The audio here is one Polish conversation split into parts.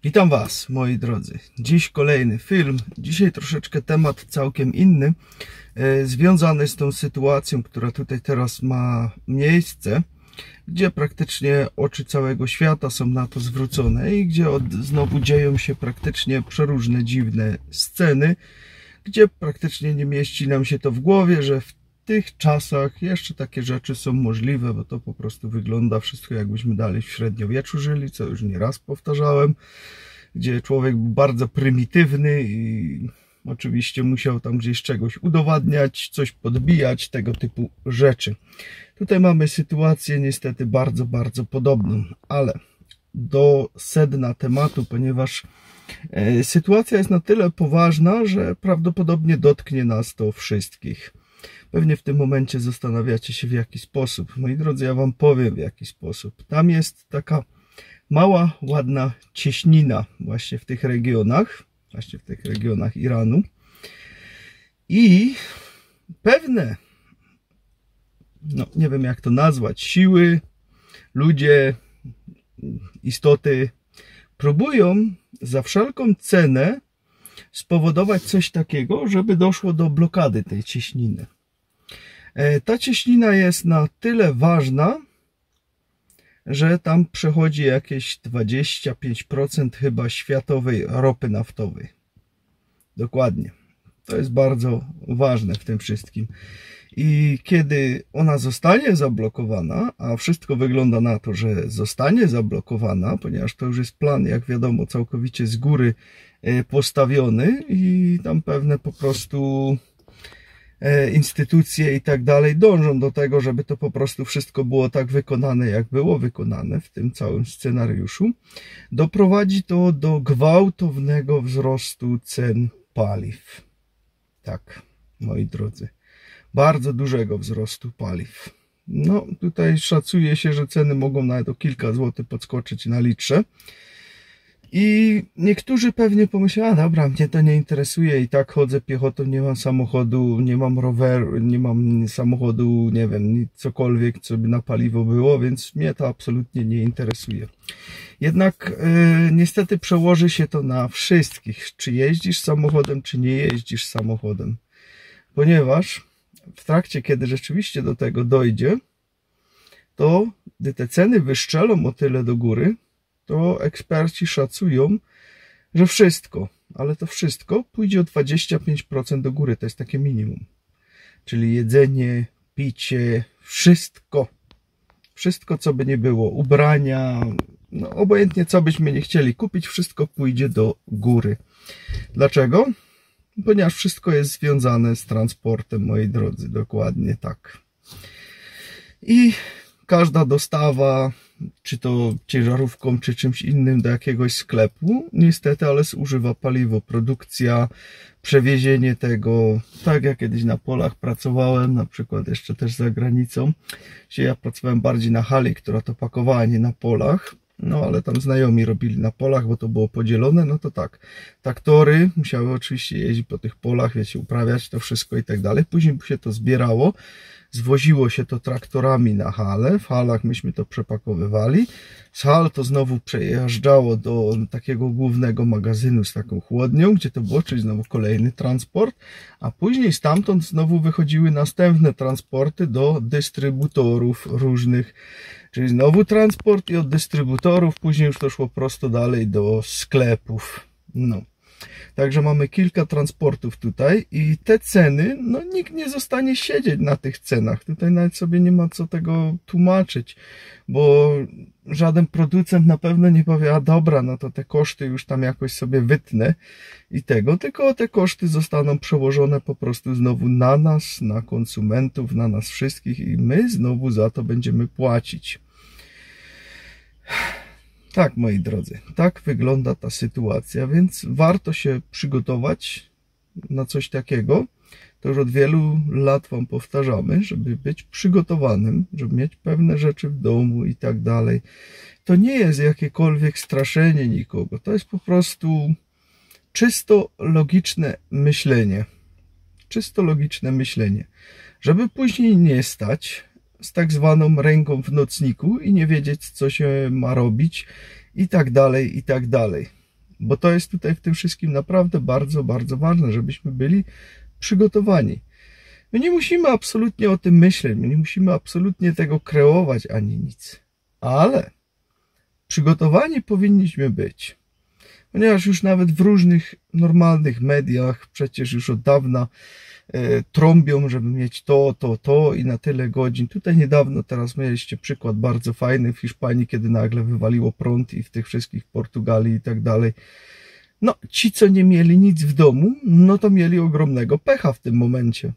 Witam Was, moi drodzy. Dziś kolejny film. Dzisiaj troszeczkę temat całkiem inny, związany z tą sytuacją, która tutaj teraz ma miejsce, gdzie praktycznie oczy całego świata są na to zwrócone i gdzie znowu dzieją się praktycznie przeróżne dziwne sceny, gdzie praktycznie nie mieści nam się to w głowie, że w tych czasach jeszcze takie rzeczy są możliwe, bo to po prostu wygląda wszystko, jakbyśmy dalej w średniowieczu żyli, co już nieraz powtarzałem, gdzie człowiek był bardzo prymitywny i oczywiście musiał tam gdzieś czegoś udowadniać, coś podbijać, tego typu rzeczy. Tutaj mamy sytuację niestety bardzo podobną, ale do sedna tematu, ponieważ sytuacja jest na tyle poważna, że prawdopodobnie dotknie nas to wszystkich. Pewnie w tym momencie zastanawiacie się, w jaki sposób. Moi drodzy, ja Wam powiem, w jaki sposób. Tam jest taka mała, ładna cieśnina właśnie w tych regionach Iranu. I pewne, no nie wiem jak to nazwać, siły, ludzie, istoty próbują za wszelką cenę spowodować coś takiego, żeby doszło do blokady tej cieśniny. Ta cieśnina jest na tyle ważna, że tam przechodzi jakieś 25% chyba światowej ropy naftowej. Dokładnie. To jest bardzo ważne w tym wszystkim. I kiedy ona zostanie zablokowana, a wszystko wygląda na to, że zostanie zablokowana, ponieważ to już jest plan, jak wiadomo, całkowicie z góry postawiony i tam pewne po prostu instytucje i tak dalej dążą do tego, żeby to po prostu wszystko było tak wykonane, jak było wykonane w tym całym scenariuszu. Doprowadzi to do gwałtownego wzrostu cen paliw. Tak, moi drodzy, bardzo dużego wzrostu paliw. No, tutaj szacuje się, że ceny mogą nawet o kilka złotych podskoczyć na litrze. I niektórzy pewnie pomyślą, a dobra, mnie to nie interesuje, i tak chodzę piechotą, nie mam samochodu, nie mam roweru, nie mam samochodu, nie wiem, cokolwiek, co by na paliwo było, więc mnie to absolutnie nie interesuje. Jednak niestety przełoży się to na wszystkich, czy jeździsz samochodem, czy nie jeździsz samochodem. Ponieważ w trakcie, kiedy rzeczywiście do tego dojdzie, to gdy te ceny wyszczelą o tyle do góry, to eksperci szacują, że wszystko, ale to wszystko pójdzie o 25% do góry. To jest takie minimum. Czyli jedzenie, picie, wszystko. Wszystko, co by nie było. Ubrania, no obojętnie co byśmy nie chcieli kupić, wszystko pójdzie do góry. Dlaczego? Ponieważ wszystko jest związane z transportem, moi drodzy. Dokładnie tak. I każda dostawa, czy to ciężarówką, czy czymś innym do jakiegoś sklepu, niestety, ale zużywa paliwo. Produkcja, przewiezienie tego, tak jak kiedyś na polach pracowałem, na przykład jeszcze też za granicą, gdzie ja pracowałem bardziej na hali, która to pakowała, nie na polach, no ale tam znajomi robili na polach, bo to było podzielone, no to tak, traktory musiały oczywiście jeździć po tych polach, wiecie, uprawiać to wszystko i tak dalej, później się to zbierało, zwoziło się to traktorami na hale, w halach myśmy to przepakowywali, z hal to znowu przejeżdżało do takiego głównego magazynu z taką chłodnią, gdzie to było, czyli znowu kolejny transport, a później stamtąd znowu wychodziły następne transporty do dystrybutorów różnych, czyli znowu transport i od dystrybutorów później już to szło prosto dalej do sklepów. No. Także mamy kilka transportów tutaj i te ceny, no nikt nie zostanie siedzieć na tych cenach. Tutaj nawet sobie nie ma co tego tłumaczyć, bo żaden producent na pewno nie powie, a dobra, no to te koszty już tam jakoś sobie wytnę i tego, tylko te koszty zostaną przełożone po prostu znowu na nas, na konsumentów, na nas wszystkich i my znowu za to będziemy płacić. Tak, moi drodzy, tak wygląda ta sytuacja, więc warto się przygotować na coś takiego. To już od wielu lat Wam powtarzamy, żeby być przygotowanym, żeby mieć pewne rzeczy w domu i tak dalej. To nie jest jakiekolwiek straszenie nikogo, to jest po prostu czysto logiczne myślenie. Czysto logiczne myślenie, żeby później nie stać z tak zwaną ręką w nocniku i nie wiedzieć, co się ma robić i tak dalej, i tak dalej. Bo to jest tutaj w tym wszystkim naprawdę bardzo, bardzo ważne, żebyśmy byli przygotowani. My nie musimy absolutnie o tym myśleć, my nie musimy absolutnie tego kreować ani nic. Ale przygotowani powinniśmy być. Ponieważ już nawet w różnych normalnych mediach przecież już od dawna trąbią, żeby mieć to i na tyle godzin. Tutaj niedawno teraz mieliście przykład bardzo fajny w Hiszpanii, kiedy nagle wywaliło prąd i w tych wszystkich Portugalii i tak dalej. No, ci, co nie mieli nic w domu, no to mieli ogromnego pecha w tym momencie.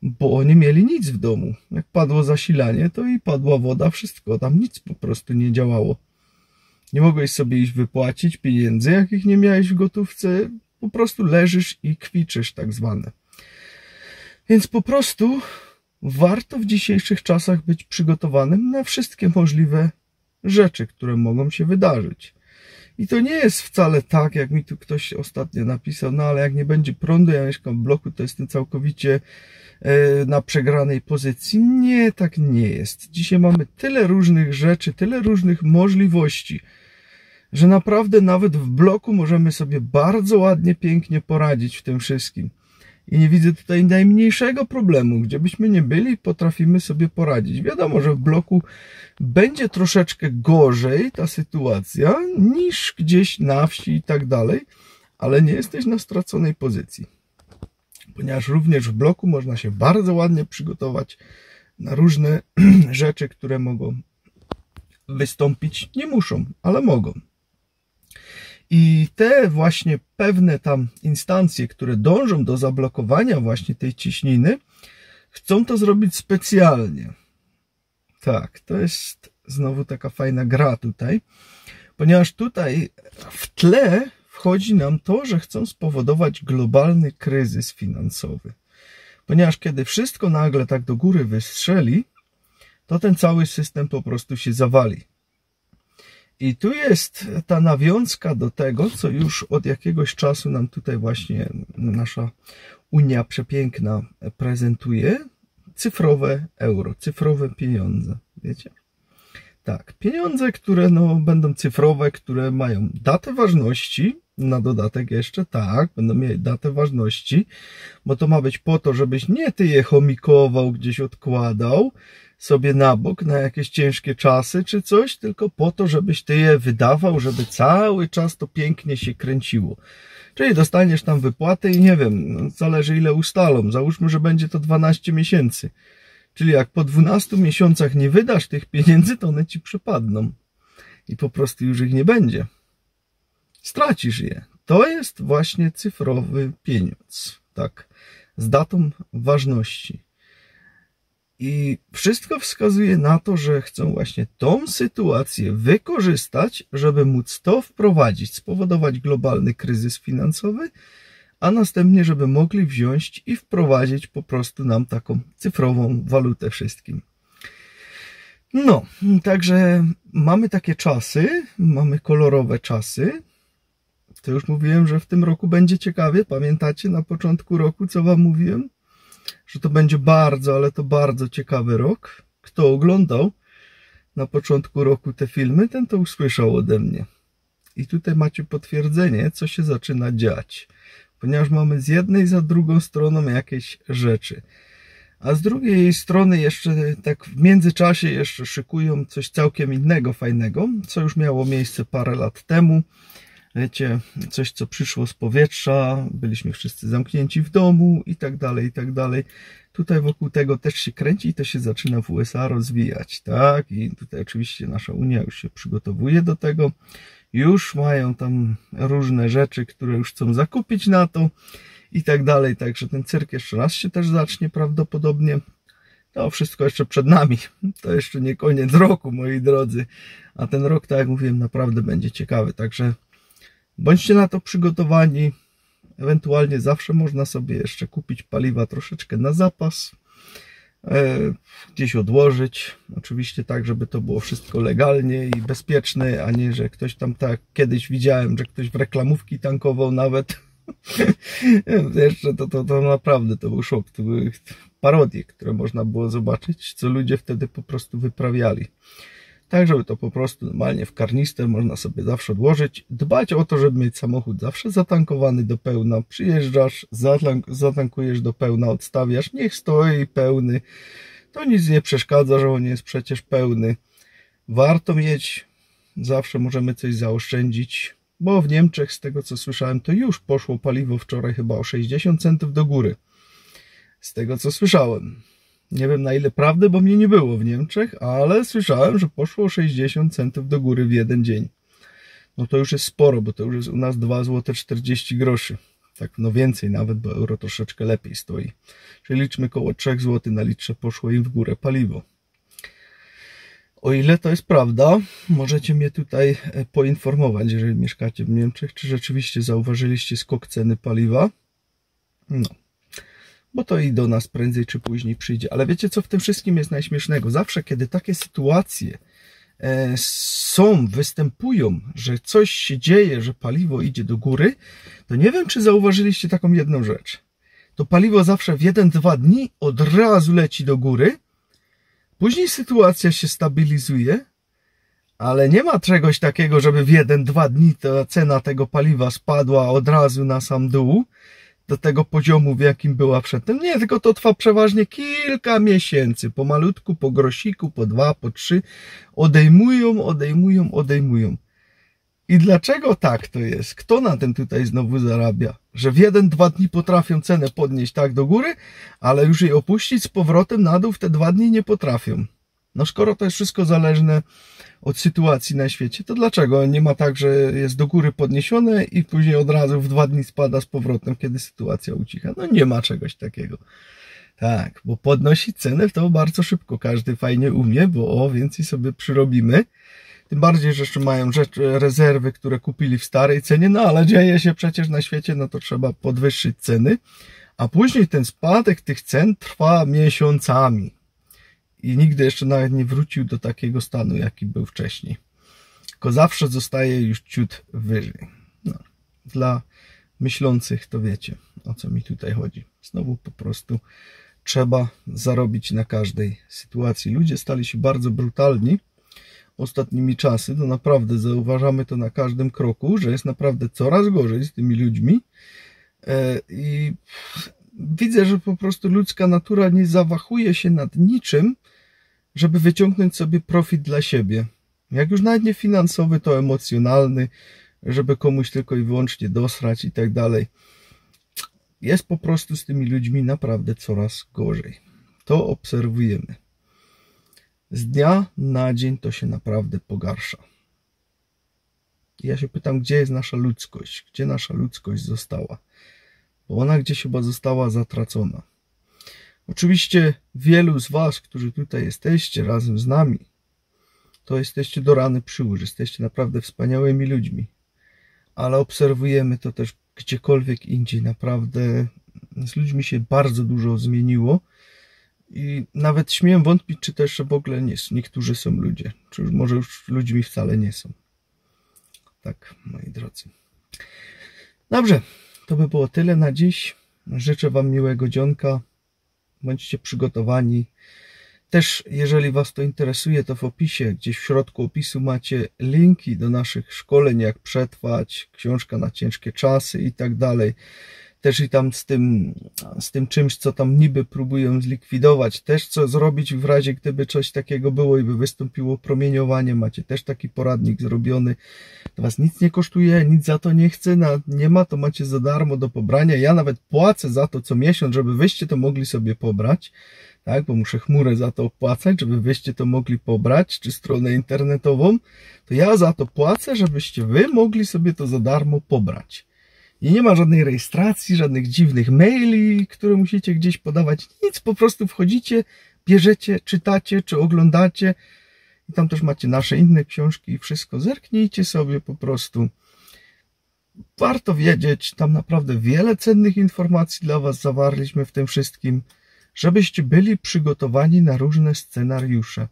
Bo nie mieli nic w domu. Jak padło zasilanie, to i padła woda, wszystko. Tam nic po prostu nie działało. Nie mogłeś sobie iść wypłacić pieniędzy, jakich nie miałeś w gotówce. Po prostu leżysz i kwiczysz, tak zwane. Więc po prostu warto w dzisiejszych czasach być przygotowanym na wszystkie możliwe rzeczy, które mogą się wydarzyć. I to nie jest wcale tak, jak mi tu ktoś ostatnio napisał, no ale jak nie będzie prądu, ja mieszkam w bloku, to jestem całkowicie na przegranej pozycji. Nie, tak nie jest. Dzisiaj mamy tyle różnych rzeczy, tyle różnych możliwości, że naprawdę nawet w bloku możemy sobie bardzo ładnie, pięknie poradzić w tym wszystkim. I nie widzę tutaj najmniejszego problemu. Gdzie byśmy nie byli, potrafimy sobie poradzić. Wiadomo, że w bloku będzie troszeczkę gorzej ta sytuacja niż gdzieś na wsi i tak dalej, ale nie jesteś na straconej pozycji. Ponieważ również w bloku można się bardzo ładnie przygotować na różne rzeczy, które mogą wystąpić. Nie muszą, ale mogą. I te właśnie pewne tam instancje, które dążą do zablokowania właśnie tej ciśniny, chcą to zrobić specjalnie. Tak, to jest znowu taka fajna gra tutaj, ponieważ tutaj w tle wchodzi nam to, że chcą spowodować globalny kryzys finansowy. Ponieważ kiedy wszystko nagle tak do góry wystrzeli, to ten cały system po prostu się zawali. I tu jest ta nawiązka do tego, co już od jakiegoś czasu nam tutaj właśnie nasza Unia przepiękna prezentuje. Cyfrowe euro, cyfrowe pieniądze, wiecie? Tak, pieniądze, które będą cyfrowe, które mają datę ważności, na dodatek jeszcze, tak, będą mieli datę ważności, bo to ma być po to, żebyś nie ty je chomikował, gdzieś odkładał sobie na bok na jakieś ciężkie czasy czy coś, tylko po to, żebyś ty je wydawał, żeby cały czas to pięknie się kręciło. Czyli dostaniesz tam wypłatę i nie wiem, zależy ile ustalą, załóżmy, że będzie to 12 miesięcy. Czyli jak po 12 miesiącach nie wydasz tych pieniędzy, to one ci przepadną. I po prostu już ich nie będzie. Stracisz je. To jest właśnie cyfrowy pieniądz. Tak, z datą ważności. I wszystko wskazuje na to, że chcą właśnie tą sytuację wykorzystać, żeby móc to wprowadzić, spowodować globalny kryzys finansowy, a następnie, żeby mogli wziąć i wprowadzić po prostu nam taką cyfrową walutę wszystkim. No, także mamy takie czasy, mamy kolorowe czasy. To już mówiłem, że w tym roku będzie ciekawie. Pamiętacie na początku roku, co wam mówiłem? Że to będzie bardzo, ale to bardzo ciekawy rok. Kto oglądał na początku roku te filmy, ten to usłyszał ode mnie. I tutaj macie potwierdzenie, co się zaczyna dziać. Ponieważ mamy z jednej i za drugą stroną jakieś rzeczy. A z drugiej strony jeszcze tak w międzyczasie jeszcze szykują coś całkiem innego, fajnego, co już miało miejsce parę lat temu. Wiecie, coś co przyszło z powietrza, byliśmy wszyscy zamknięci w domu i tak dalej, i tak dalej. Tutaj wokół tego też się kręci i to się zaczyna w USA rozwijać, tak? I tutaj oczywiście nasza Unia już się przygotowuje do tego. Już mają tam różne rzeczy, które już chcą zakupić na to i tak dalej. Także ten cyrk jeszcze raz się też zacznie prawdopodobnie. To wszystko jeszcze przed nami. To jeszcze nie koniec roku, moi drodzy. A ten rok, tak jak mówiłem, naprawdę będzie ciekawy. Także bądźcie na to przygotowani. Ewentualnie zawsze można sobie jeszcze kupić paliwa troszeczkę na zapas. Gdzieś odłożyć. Oczywiście tak, żeby to było wszystko legalnie i bezpieczne, a nie, że ktoś tam tak kiedyś widziałem, że ktoś w reklamówki tankował nawet. Jeszcze to naprawdę to był szok. To były parodie, które można było zobaczyć, co ludzie wtedy po prostu wyprawiali. tak żeby to po prostu normalnie w karnister można sobie zawsze odłożyć. Dbać o to, żeby mieć samochód zawsze zatankowany do pełna. Przyjeżdżasz, zatankujesz do pełna, odstawiasz, niech stoi pełny. To nic nie przeszkadza, że on jest przecież pełny. Warto mieć, zawsze możemy coś zaoszczędzić, bo w Niemczech, z tego co słyszałem, to już poszło paliwo wczoraj chyba o 60 centów do góry. Z tego co słyszałem. Nie wiem na ile prawdy, bo mnie nie było w Niemczech, ale słyszałem, że poszło o 60 centów do góry w jeden dzień. No to już jest sporo, bo to już jest u nas 2,40 zł. Tak, no więcej nawet, bo euro troszeczkę lepiej stoi. Czyli liczmy koło 3 zł na litrze poszło im w górę paliwo. O ile to jest prawda, możecie mnie tutaj poinformować, jeżeli mieszkacie w Niemczech, czy rzeczywiście zauważyliście skok ceny paliwa. No, bo to i do nas prędzej czy później przyjdzie. Ale wiecie, co w tym wszystkim jest najśmiesznego? Zawsze, kiedy takie sytuacje występują, że coś się dzieje, że paliwo idzie do góry, to nie wiem, czy zauważyliście taką jedną rzecz. To paliwo zawsze w 1-2 dni od razu leci do góry, później sytuacja się stabilizuje, ale nie ma czegoś takiego, żeby w 1-2 dni ta cena tego paliwa spadła od razu na sam dół, do tego poziomu, w jakim była przedtem. Nie, tylko to trwa przeważnie kilka miesięcy. Pomalutku, po grosiku, po 2, po 3. Odejmują. I dlaczego tak to jest? Kto na tym tutaj znowu zarabia? Że w 1-2 dni potrafią cenę podnieść tak do góry, ale już jej opuścić z powrotem na dół w te 2 dni nie potrafią. No skoro to jest wszystko zależne od sytuacji na świecie, to dlaczego nie ma tak, że jest do góry podniesione i później od razu w 2 dni spada z powrotem, kiedy sytuacja ucicha? No nie ma czegoś takiego. Tak, bo podnosić cenę to bardzo szybko każdy fajnie umie, bo więcej sobie przyrobimy. Tym bardziej, że jeszcze mają rezerwy, które kupili w starej cenie, no ale dzieje się przecież na świecie, no to trzeba podwyższyć ceny. A później ten spadek tych cen trwa miesiącami. I nigdy jeszcze nawet nie wrócił do takiego stanu, jaki był wcześniej. Tylko zawsze zostaje już ciut wyżej. No, dla myślących to wiecie, o co mi tutaj chodzi. Znowu po prostu trzeba zarobić na każdej sytuacji. Ludzie stali się bardzo brutalni ostatnimi czasy. To naprawdę zauważamy to na każdym kroku, że jest naprawdę coraz gorzej z tymi ludźmi. I widzę, że po prostu ludzka natura nie zawahuje się nad niczym, żeby wyciągnąć sobie profit dla siebie. Jak już nawet nie finansowy, to emocjonalny, żeby komuś tylko i wyłącznie dosrać i tak dalej. Jest po prostu z tymi ludźmi naprawdę coraz gorzej. To obserwujemy. Z dnia na dzień to się naprawdę pogarsza. Ja się pytam, gdzie jest nasza ludzkość? Gdzie nasza ludzkość została? Bo ona gdzieś chyba została zatracona. Oczywiście wielu z was, którzy tutaj jesteście razem z nami, to jesteście do rany przyłóż, jesteście naprawdę wspaniałymi ludźmi. Ale obserwujemy to też gdziekolwiek indziej. Naprawdę z ludźmi się bardzo dużo zmieniło i nawet śmiem wątpić, czy też w ogóle nie są. Niektórzy są ludzie, czy może już ludźmi wcale nie są. Tak, moi drodzy. Dobrze, to by było tyle na dziś. Życzę wam miłego dzionka. Bądźcie przygotowani. Też, jeżeli was to interesuje, to w opisie, gdzieś w środku opisu macie linki do naszych szkoleń, jak przetrwać, książka na ciężkie czasy i tak dalej. Też i tam z tym czymś, co tam niby próbują zlikwidować, też co zrobić w razie, gdyby coś takiego było i by wystąpiło promieniowanie. Macie też taki poradnik zrobiony. To was nic nie kosztuje, nic za to nie chce, nie ma, to macie za darmo do pobrania. Ja nawet płacę za to co miesiąc, żeby wyście to mogli sobie pobrać. Tak, bo muszę chmurę za to opłacać, żeby wyście to mogli pobrać, czy stronę internetową. To ja za to płacę, żebyście wy mogli sobie to za darmo pobrać. I nie ma żadnej rejestracji, żadnych dziwnych maili, które musicie gdzieś podawać. Nic, po prostu wchodzicie, bierzecie, czytacie, czy oglądacie. I tam też macie nasze inne książki i wszystko. Zerknijcie sobie po prostu. Warto wiedzieć, tam naprawdę wiele cennych informacji dla was zawarliśmy w tym wszystkim, żebyście byli przygotowani na różne scenariusze.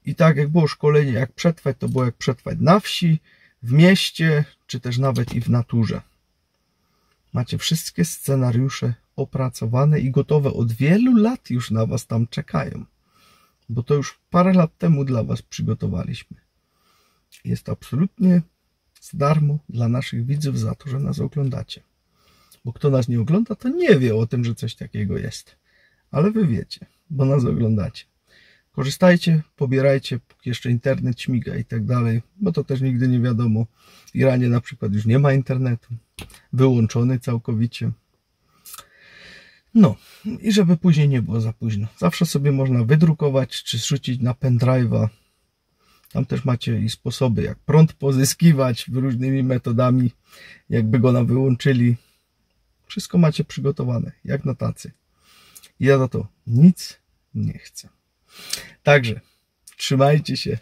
I tak jak było szkolenie, jak przetrwać, to było jak przetrwać na wsi, w mieście, czy też nawet i w naturze. Macie wszystkie scenariusze opracowane i gotowe. Od wielu lat już na was tam czekają. bo to już parę lat temu dla Was przygotowaliśmy. Jest absolutnie za darmo dla naszych widzów za to, że nas oglądacie. Bo kto nas nie ogląda, to nie wie o tym, że coś takiego jest. Ale Wy wiecie, bo nas oglądacie. Korzystajcie, pobierajcie, póki jeszcze internet śmiga i tak dalej, bo to też nigdy nie wiadomo. W Iranie na przykład już nie ma internetu, wyłączony całkowicie. No i żeby później nie było za późno. Zawsze sobie można wydrukować czy zrzucić na pendrive'a. Tam też macie i sposoby, jak prąd pozyskiwać różnymi metodami, jakby go nam wyłączyli. Wszystko macie przygotowane, jak na tacy. Ja za to nic nie chcę. Także trzymajcie się.